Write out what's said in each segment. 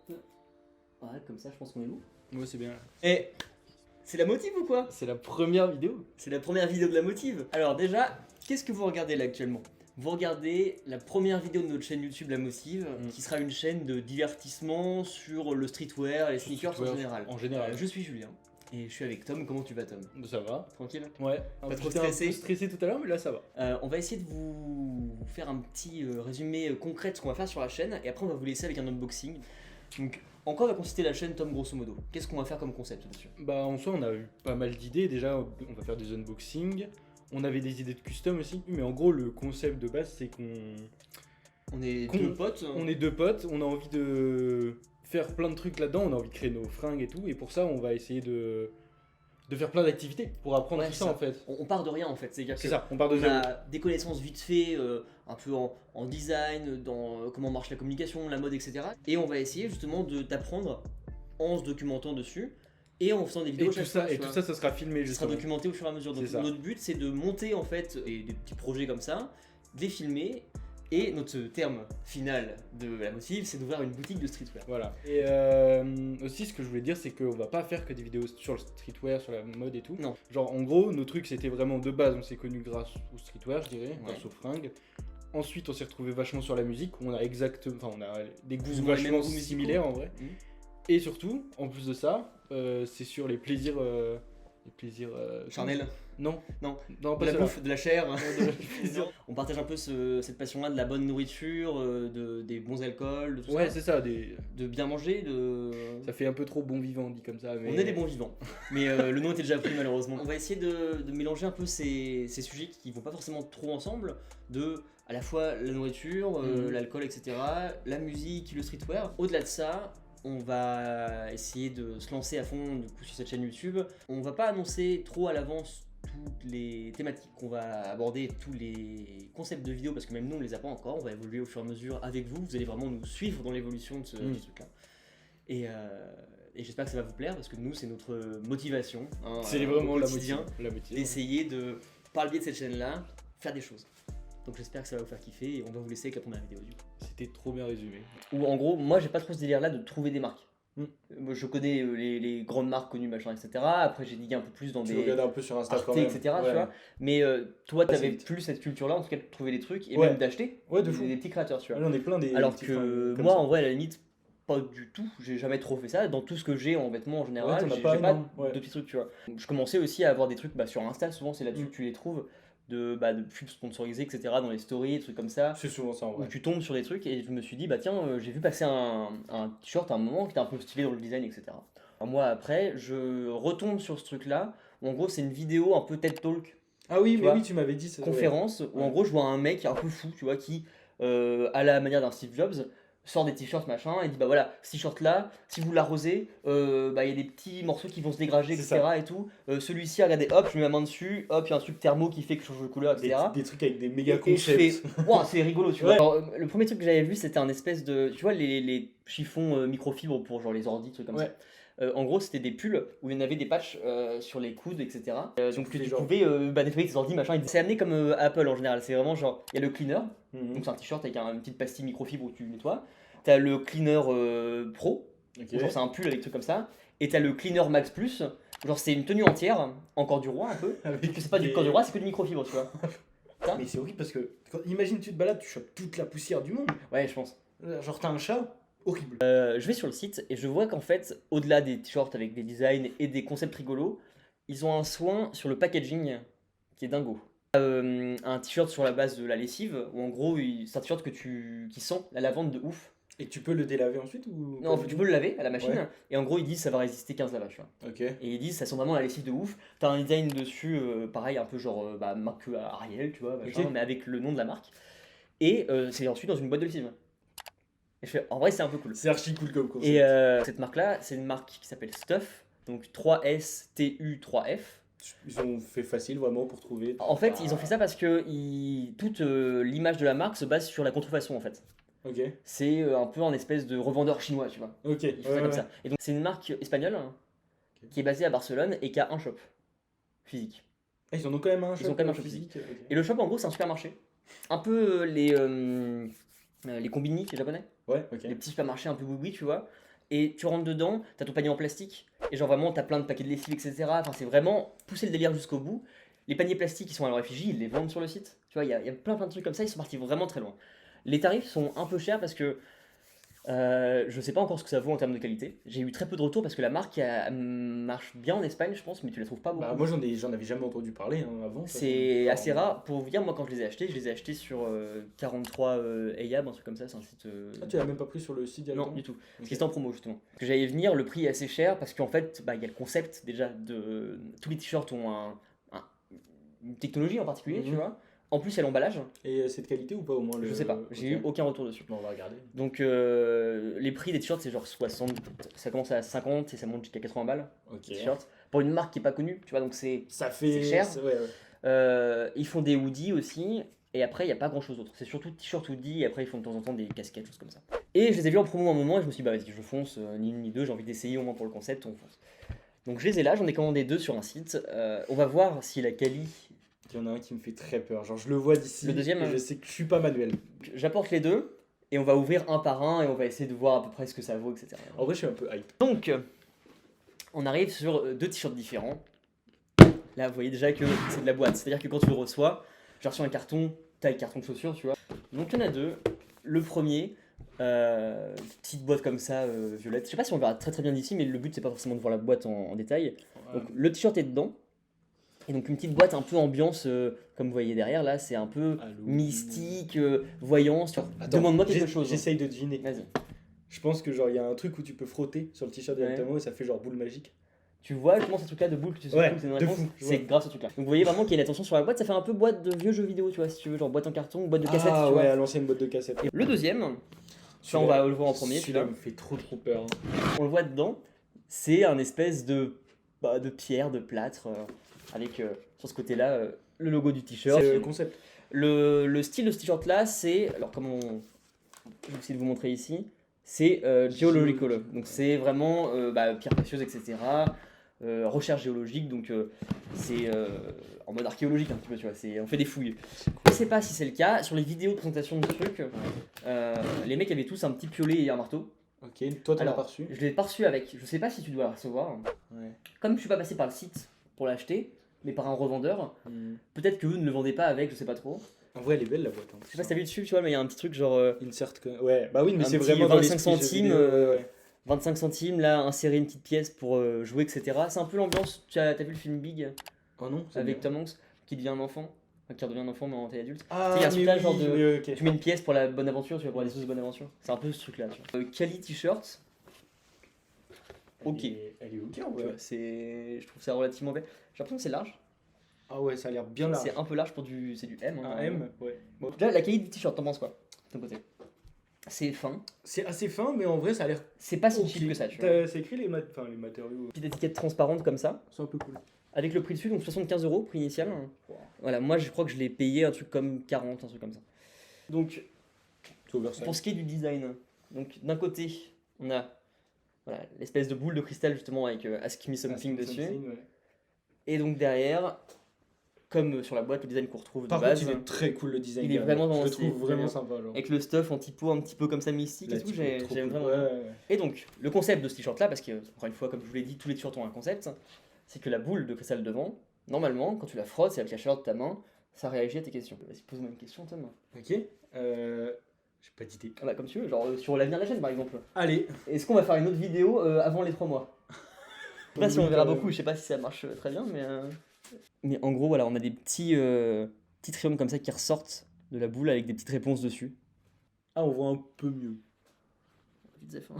Ouais, comme ça, je pense qu'on est bon. Ouais, c'est bien. Et c'est la motive ou quoi? C'est la première vidéo. C'est la première vidéo de la motive. Alors déjà, qu'est-ce que vous regardez là actuellement? Vous regardez la première vidéo de notre chaîne YouTube La Motive, qui sera une chaîne de divertissement sur le streetwear et les sneakers en général. En général. Je suis Julien et je suis avec Tom. Comment tu vas, Tom? Ça va. Tranquille? Ouais. Pas trop J'étais stressé? un peu stressé tout à l'heure, mais là ça va. On va essayer de vous faire un petit résumé concret de ce qu'on va faire sur la chaîne et après on va vous laisser avec un unboxing. Donc, en quoi va consister la chaîne, Tom, grosso modo? Qu'est-ce qu'on va faire comme concept dessus? Bah en soi on a eu pas mal d'idées. Déjà on va faire des unboxings. On avait des idées de custom aussi. Mais en gros le concept de base c'est On est Qu'on- deux potes. on est deux potes. On a envie de faire plein de trucs là-dedans. On a envie de créer nos fringues et tout. Et pour ça on va essayer de faire plein d'activités pour apprendre Ouais, tout ça en fait. On part de rien en fait. C'est-à-dire C'est que ça, on part de on zéro. a des connaissances vite fait, un peu en design, dans comment marche la communication, la mode, etc. Et on va essayer justement d'apprendre en se documentant dessus et en faisant des vidéos. Et tout ça, ça sera filmé ça sera justement. documenté au fur et à mesure. Donc C'est ça. notre but c'est de monter en fait des petits projets comme ça, de les filmer. Et notre terme final de la motive, c'est d'ouvrir une boutique de streetwear. Voilà. Et aussi, ce que je voulais dire, c'est qu'on va pas faire que des vidéos sur le streetwear, sur la mode et tout. Non. Genre, en gros, nos trucs, c'était vraiment de base. On s'est connus grâce au streetwear, je dirais, Ouais. grâce aux fringues. Ensuite, on s'est retrouvé vachement sur la musique. On a on a des Plus goûts ou moins les mêmes vachement goûts musicaux. similaires en vrai. Mhm. Et surtout, en plus de ça, c'est sur les plaisirs. Charnel? Non. Non. Non, De pas la celle-là. bouffe, de la chair. Non, de la plaisir. On partage un peu cette passion-là de la bonne nourriture, des bons alcools, de tout Ouais, ça. c'est ça. De bien manger, Ça fait un peu trop bon vivant dit comme ça. Mais... On est des bons vivants. Mais le nom était déjà pris malheureusement. On va essayer de mélanger un peu ces sujets qui vont pas forcément trop ensemble, de à la fois la nourriture, l'alcool, etc., la musique, le streetwear. Au-delà de ça, on va essayer de se lancer à fond du coup, sur cette chaîne YouTube. On va pas annoncer trop à l'avance toutes les thématiques qu'on va aborder, tous les concepts de vidéos, parce que même nous on les a pas encore. On va évoluer au fur et à mesure avec vous. Vous allez vraiment nous suivre dans l'évolution de ce truc-là. Et j'espère que ça va vous plaire parce que nous c'est notre motivation. Hein, C'est au vraiment la quotidien, motivation. d'essayer de, par le biais de cette chaîne-là, faire des choses. Donc j'espère que ça va vous faire kiffer et on va vous laisser avec la première vidéo du coup. C'était trop bien résumé. Ou en gros, moi j'ai pas trop ce délire là de trouver des marques. Mm. Moi, je connais les grandes marques connues, machin, etc. Après j'ai digué un peu plus dans Tu des regardes un peu sur Insta Arte, quand même. etc. Tu Ouais. vois. Mais toi Vas-y, t'avais vite. plus cette culture-là, en tout cas de trouver des trucs et Ouais. même d'acheter Ouais, de fou. des petits créateurs, tu vois. Là, on est plein des. Alors petits que fringues comme moi ça. en vrai à la limite pas du tout, j'ai jamais trop fait ça. Dans tout ce que j'ai en vêtements en général, t'en as j'ai pas pas énorme, ouais. de petits trucs, tu vois. Je commençais aussi à avoir des trucs sur Insta, souvent c'est là-dessus Mm. que tu les trouves, de pubs sponsorisées, etc. dans les stories, des trucs comme ça. C'est souvent ça en Où vrai. tu tombes sur des trucs et je me suis dit, bah tiens, j'ai vu passer un t-shirt à un moment qui était un peu stylé dans le design, etc. Un mois après, je retombe sur ce truc-là, où en gros c'est une vidéo un peu TED Talk, Ah oui, Tu mais vois, oui, tu m'avais dit ça. conférence, où en Ouais. gros je vois un mec un peu fou, tu vois, qui, à la manière d'un Steve Jobs, sort des t-shirts machin et dit bah voilà, ce t-shirt là, si vous l'arrosez, il y a des petits morceaux qui vont se dégrager, C'est etc. et tout. Celui-ci, regardez, hop, je mets ma main dessus, hop, il y a un truc thermo qui fait que je change de couleur, Des, etc. des trucs avec des méga Et je fais, concepts. wow, c'est rigolo, tu Ouais. vois. Alors, le premier truc que j'avais vu, c'était un espèce de, tu vois, les chiffons microfibres pour genre les ordi, trucs comme Ouais. ça. En gros, c'était des pulls où il y en avait des patchs sur les coudes, etc. Donc pouvais tu genre- pouvais nettoyer tes ordi, machin. C'est amené comme Apple en général. C'est vraiment genre, il y a le cleaner, Mhm. donc c'est un t-shirt avec une petite pastille microfibre où tu nettoies. T'as le cleaner pro, Ok. où genre c'est un pull avec des trucs comme ça. Et t'as le cleaner max plus, genre c'est une tenue entière, encore du roi un peu. Avec Sauf que c'est pas du des- corps du roi, c'est que du microfibre, tu vois. Mais c'est horrible parce que imagine tu te balades, tu chopes toute la poussière du monde. Ouais, je pense. Genre t'as un chat, horrible. Je vais sur le site et je vois qu'en fait, au-delà des t-shirts avec des designs et des concepts rigolos, ils ont un soin sur le packaging qui est dingo. Un t-shirt sur la base de la lessive, où en gros, c'est un t-shirt qui sent la lavande de ouf. Et tu peux le délaver ensuite ou Non, en fait, tu peux le laver à la machine, Ouais. et en gros, ils disent ça va résister 15 lavages. Tu vois. Ok. Et ils disent ça sent vraiment la lessive de ouf. T'as un design dessus, pareil, un peu genre marque Ariel, tu vois, machin, Ok. mais avec le nom de la marque. Et c'est ensuite dans une boîte de lessive. Et je fais, en vrai, c'est un peu cool. C'est archi cool comme concept. Et cette marque-là, c'est une marque qui s'appelle Stuff, donc 3STU3F. Ils ont fait facile vraiment pour trouver. En fait, ils ont fait ça parce que toute l'image de la marque se base sur la contrefaçon en fait. Ok. C'est un peu un espèce de revendeur chinois, tu vois. Ok. Ils font ça comme ça. Et donc, c'est une marque espagnole qui est basée à Barcelone et qui a un shop physique. Ah, ils en ont quand même un Ils ont quand même un shop physique. Ok. Et le shop, en gros, c'est un supermarché. Un peu les combini japonais. Ouais, ok. Les petits supermarchés un peu boui tu vois. Et tu rentres dedans, t'as ton panier en plastique, et genre vraiment t'as plein de paquets de lessive, etc. Enfin, c'est vraiment pousser le délire jusqu'au bout. Les paniers plastiques qui sont à leur effigie, ils les vendent sur le site. Tu vois, il y a plein de trucs comme ça, ils sont partis vraiment très loin. Les tarifs sont un peu chers parce que je sais pas encore ce que ça vaut en termes de qualité. J'ai eu très peu de retours parce que la marque marche bien en Espagne, je pense, mais tu la trouves pas beaucoup. Bah, moi j'en avais jamais entendu parler avant. C'est assez rare. Pour vous dire, moi quand je les ai achetés sur 43 Eyab, un truc comme ça, c'est un site. Ah, tu l'as même pas pris sur le site directement? Non, du tout. Parce que c'était en promo justement. Que j'allais venir, le prix est assez cher parce qu'en fait, il y a le concept déjà de. Tous les t-shirts ont une technologie en particulier, tu vois. En plus, il y a l'emballage. Et c'est de qualité ou pas au moins Je sais pas, j'ai eu aucun retour dessus. Bon, on va regarder. Donc les prix des t-shirts c'est genre 60, ça commence à 50 et ça monte jusqu'à 80 balles. Ok. T-shirts. Pour une marque qui est pas connue, tu vois, donc c'est C'est cher. Ouais. Ils font des hoodies aussi et après il n'y a pas grand chose d'autre. C'est surtout t-shirt hoodie et après ils font de temps en temps des casquettes, choses comme ça. Et je les ai vus en promo à un moment et je me suis dit bah vas-y je fonce, ni une ni deux, j'ai envie d'essayer au moins pour le concept, on fonce. Donc je les ai là, j'en ai commandé 2 sur un site. On va voir si la quali. Il y en a un qui me fait très peur, genre je le vois d'ici. Le deuxième, et je sais que je suis pas manuel. J'apporte les 2 et on va ouvrir un par un et on va essayer de voir à peu près ce que ça vaut, etc. En vrai, je suis un peu hype. Donc, on arrive sur 2 t-shirts différents. Là, vous voyez déjà que c'est de la boîte. C'est-à-dire que quand tu le reçois, j'ai reçu un carton, taille carton de chaussures, tu vois. Donc, il y en a 2. Le premier, petite boîte comme ça, violette. Je sais pas si on verra très très bien d'ici, mais le but, c'est pas forcément de voir la boîte en détail. Donc, le t-shirt est dedans. Et donc une petite boîte un peu ambiance, comme vous voyez derrière, là, c'est un peu mystique, voyance. Demande-moi quelque chose. J'essaye de deviner. Vas-y. Je pense que genre il y a un truc où tu peux frotter sur le t-shirt directement et ça fait genre boule magique. Tu vois justement ce truc-là de boule que tu sais Ouais, que c'est une de réponse, fou, c'est grâce à ce truc-là. Donc vous voyez vraiment qu'il y a une attention sur la boîte, ça fait un peu boîte de vieux jeux vidéo, tu vois, si tu veux, genre boîte en carton, boîte de cassette, Ah tu ouais, vois. à l'ancienne boîte de cassette. Et le deuxième, ça on va le voir en premier, celui-là me fait trop peur. Hein. On le voit dedans, c'est un espèce de pierre, de plâtre, avec sur ce côté-là le logo du t-shirt. C'est le concept. Le style de ce t-shirt-là, c'est, alors comment je vais essayer de vous montrer ici, c'est geological, donc c'est vraiment pierre précieuse, etc. Recherche géologique, donc c'est en mode archéologique un petit peu, tu vois, on fait des fouilles. Je sais pas si c'est le cas, sur les vidéos de présentation de trucs, les mecs avaient tous un petit piolet et un marteau. Ok, toi t'en as pas reçu? Je l'ai pas reçu avec, je sais pas si tu dois la recevoir. Ouais. Comme je suis pas passé par le site pour l'acheter, mais par un revendeur, peut-être que vous ne le vendez pas avec, je sais pas trop. En vrai, elle est belle la boîte. Hein. Je sais pas si t'as vu dessus, tu vois, mais il y a un petit truc genre. Insert. Ouais, bah oui, mais c'est petit vraiment 25 centimes. Ouais. 25 centimes, là, insérer une petite pièce pour jouer, etc. C'est un peu l'ambiance. T'as vu le film Big Oh non, avec Tom Hanks qui devient un enfant, qui redevient un enfant mais en taille adulte. Ah, il y a un truc là, genre de. okay. Tu mets une pièce pour la bonne aventure, tu vois, pour la sauce de bonne aventure. C'est un peu ce truc là, tu vois. Kali t-shirt. Ok. Elle est ok en Ouais, vrai. Je trouve ça relativement belle. J'ai l'impression que c'est large. Ah ouais, ça a l'air bien large. C'est un peu large pour du. C'est du M. Hein, Un M, ouais. Bon. Déjà, la qualité du t-shirt, t'en penses quoi de ton côté? C'est fin. C'est assez fin, mais en vrai, ça a l'air. C'est pas si ok. cheap que ça, tu vois. C'est écrit les matériaux. Petite étiquette transparente comme ça. C'est un peu cool. Avec le prix dessus, donc 75 €, prix initial. Wow. Voilà, moi je crois que je l'ai payé un truc comme 40, un truc comme ça. Donc, pour ce qui est du design, donc d'un côté, on a voilà, l'espèce de boule de cristal justement avec Ask Me Something dessus. Ouais. Et donc derrière, comme sur la boîte, le design qu'on retrouve Par de base. contre, il est très cool le design. Il est vraiment Je le stylé, trouve vraiment vraiment. sympa. Genre. Avec le stuff en typo un petit peu comme ça mystique La et tout, typo est trop j'aime cool. vraiment. Ouais, bien. ouais. Et donc, le concept de ce t-shirt là, parce que, encore une fois, comme je vous l'ai dit, tous les t-shirts ont un concept, c'est que la boule de cristal devant, normalement, quand tu la frottes, c'est avec la chaleur de ta main, ça réagit à tes questions. Vas-y, pose-moi une question, Tom. Ok. J'ai pas d'idée. Ah bah, comme tu veux, genre sur l'avenir de la chaîne par exemple. Allez. Est-ce qu'on va faire une autre vidéo avant les 3 mois? Je sais pas si on verra Oui, beaucoup, je sais pas si ça marche très bien, mais en gros, voilà, on a des petits triangles comme ça qui ressortent de la boule avec des petites réponses dessus. Ah, on voit un peu mieux. Vite Zef, hein.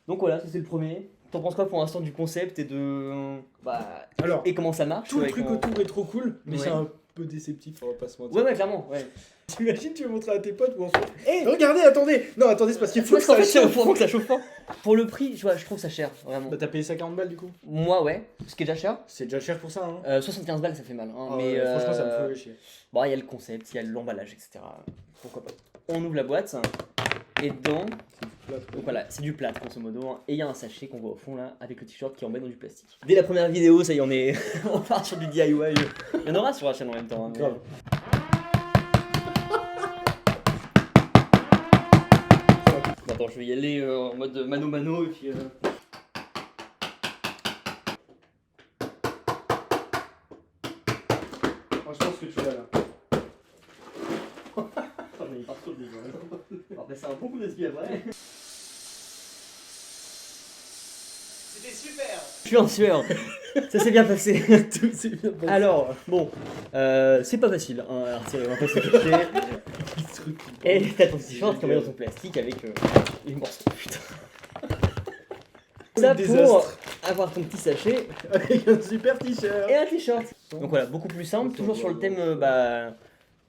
Donc voilà, ça c'est le premier. T'en penses quoi pour l'instant du concept et de. Alors, Et comment ça marche? tout le avec truc un- autour est trop cool, mais Ouais. c'est un peu déceptif, on va pas se mentir. Ouais, clairement, ouais. T'imagines, tu veux montrer à tes potes ou en fait. Hey Regardez, attendez. Non, attendez, c'est parce qu'il faut que Parce qu'en ça fait, chauffe. faut que ça chauffe pas. Pour le prix, je trouve ça cher, vraiment. Bah, t'as payé ça 40 balles du coup? Moi, ouais, ce qui est déjà cher. C'est déjà cher pour ça, hein. 75 balles, ça fait mal. Hein, Ah mais ouais, franchement, ça me fait chier. Bon, il y a le concept, il y a l'emballage, etc. Pourquoi pas. On ouvre la boîte, et dedans, donc voilà, c'est du plâtre grosso modo, hein, et il y a un sachet qu'on voit au fond là, avec le t-shirt qui est emballé dans du plastique. Dès la première vidéo, ça y est, on est. On part sur du DIY. Il y en aura sur la chaîne en même temps. Hein, mais- Grave. Attends, je vais y aller en mode mano mano et puis. Moi, je pense que tu l'as là. Il part sur le début. Après, c'est un bon coup d'esprit après. C'était super. Je suis en sueur. Ça s'est bien passé. Tout s'est bien passé. Alors, bon, c'est pas facile. Hein. Alors, tiens, on va pas se cacher. Et t'as ton t-shirt qui est dans ton plastique avec les morceaux. Putain. Ça pour Désastre. avoir ton petit sachet Avec un super t-shirt. et un t-shirt. Donc voilà, beaucoup plus simple, toujours sur le thème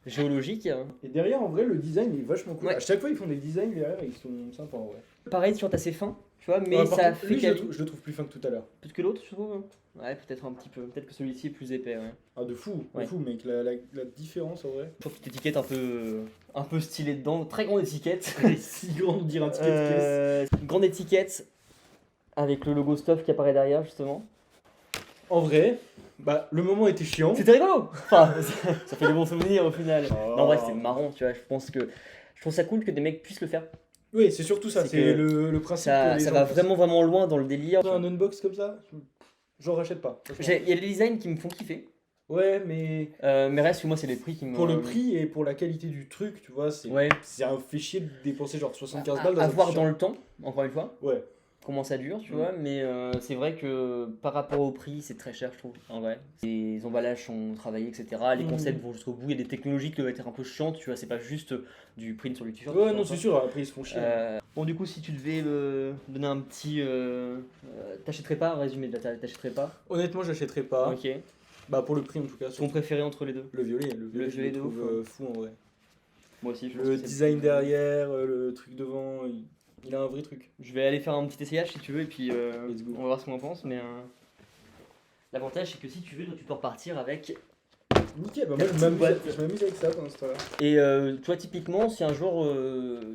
géologique. Et derrière, en vrai, le design est vachement cool. Ouais. À chaque fois, ils font des designs derrière et ils sont sympas en vrai. Pareil, t-shirt assez fin, tu vois, mais Ouais, par ça contre, fait lui, quali. je le trouve plus fin que tout à l'heure. Plus que l'autre, je trouve. Ouais, peut-être un petit peu. Peut-être que celui-ci est plus épais, ouais. Ah, de fou, Ouais. mec. La différence en vrai. Je trouve petite étiquette un peu stylée dedans, très grande étiquette. Si grand de dire un ticket de caisse. Une grande étiquette avec le logo Stuff qui apparaît derrière justement. En vrai, bah, le moment était chiant. C'était rigolo. Enfin, ça fait des bons souvenirs au final. Oh. Non, en vrai, c'était marrant, tu vois. Je trouve ça cool que des mecs puissent le faire. Oui, c'est surtout ça. C'est C'est que le principe. Ça, que les ça gens va fassent. vraiment loin dans le délire. Un unbox comme ça, j'en rachète pas. franchement. Il y a des designs qui me font kiffer. Ouais, mais Mais reste, moi, c'est les prix qui me. pour le prix et pour la qualité du truc, tu vois, c'est Ouais. c'est un fait chier de dépenser genre 75 À balles dans un voir t-shirt. dans le temps, encore une fois. Ouais. Comment ça dure, tu Mm. vois, mais c'est vrai que par rapport au prix, c'est très cher, je trouve, en vrai. Les emballages sont travaillés, etc. Les Mm. concepts vont jusqu'au bout. Il y a des technologies qui doivent être un peu chiantes, tu vois, c'est pas juste du print sur le t-shirt. Ouais, tu non, vois, c'est quoi. sûr, après ils se font chier. Bon, du coup, si tu devais me donner un petit. T'achèterais pas, résumé, t'achèterais pas. Honnêtement, j'achèterais pas. Ok. Bah, pour le prix en tout cas. Ton préféré entre les deux. Le violet, Le je violet le de trouve ouf, ouais. fou en vrai. Moi aussi, je pense Le que c'est design plus- derrière, le truc devant, il a un vrai truc. Je vais aller faire un petit essayage si tu veux, et puis Let's go. on va voir ce qu'on en pense. Mais l'avantage, c'est que si tu veux, toi, tu peux repartir avec. Nickel, bah La moi petite boîte. je m'amuse avec ça pendant ce temps-là. Et tu vois, typiquement, si un jour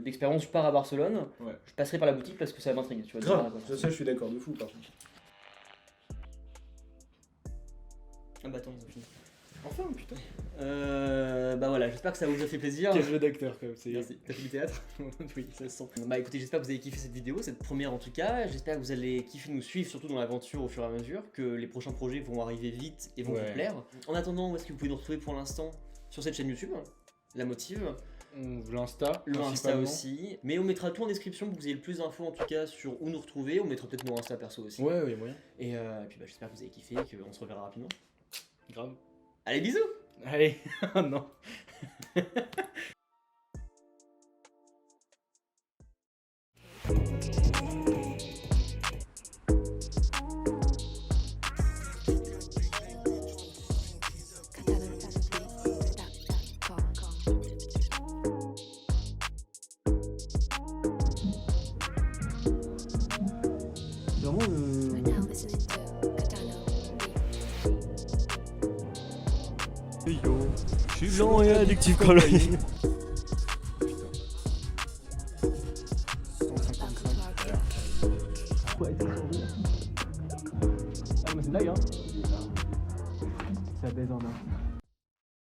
d'expérience je pars à Barcelone, Ouais. je passerai par la boutique parce que ça m'intrigue. Tu vois, de Grave, voir à quoi ça ça je suis d'accord de fou par contre. Ah bah attends, ils ont fini. Enfin, putain. Bah voilà, j'espère que ça vous a fait plaisir. Quel jeu d'acteur quand même, c'est. Merci. T'as fait du théâtre? Oui, ça se sent. Bah écoutez, j'espère que vous avez kiffé cette vidéo, cette première en tout cas. J'espère que vous allez kiffer nous suivre, surtout dans l'aventure au fur et à mesure, que les prochains projets vont arriver vite et vont Ouais. vous plaire. En attendant, où est-ce que vous pouvez nous retrouver pour l'instant? Sur cette chaîne YouTube, La Motive, L'insta, le Insta principalement. aussi. Mais on mettra tout en description pour que vous ayez le plus d'infos en tout cas sur où nous retrouver. On mettra peut-être nos Insta perso aussi. Ouais, il y a moyen. Et puis bah, j'espère que vous avez kiffé et qu'on se reverra rapidement. Grave. Allez, bisous! Allez, non. Vraiment, Now listening to Katana. je suis lent et addictif comme la vie. Ouais, c'est trop bien. Ah, mais c'est une blague, hein? Ça baise en main.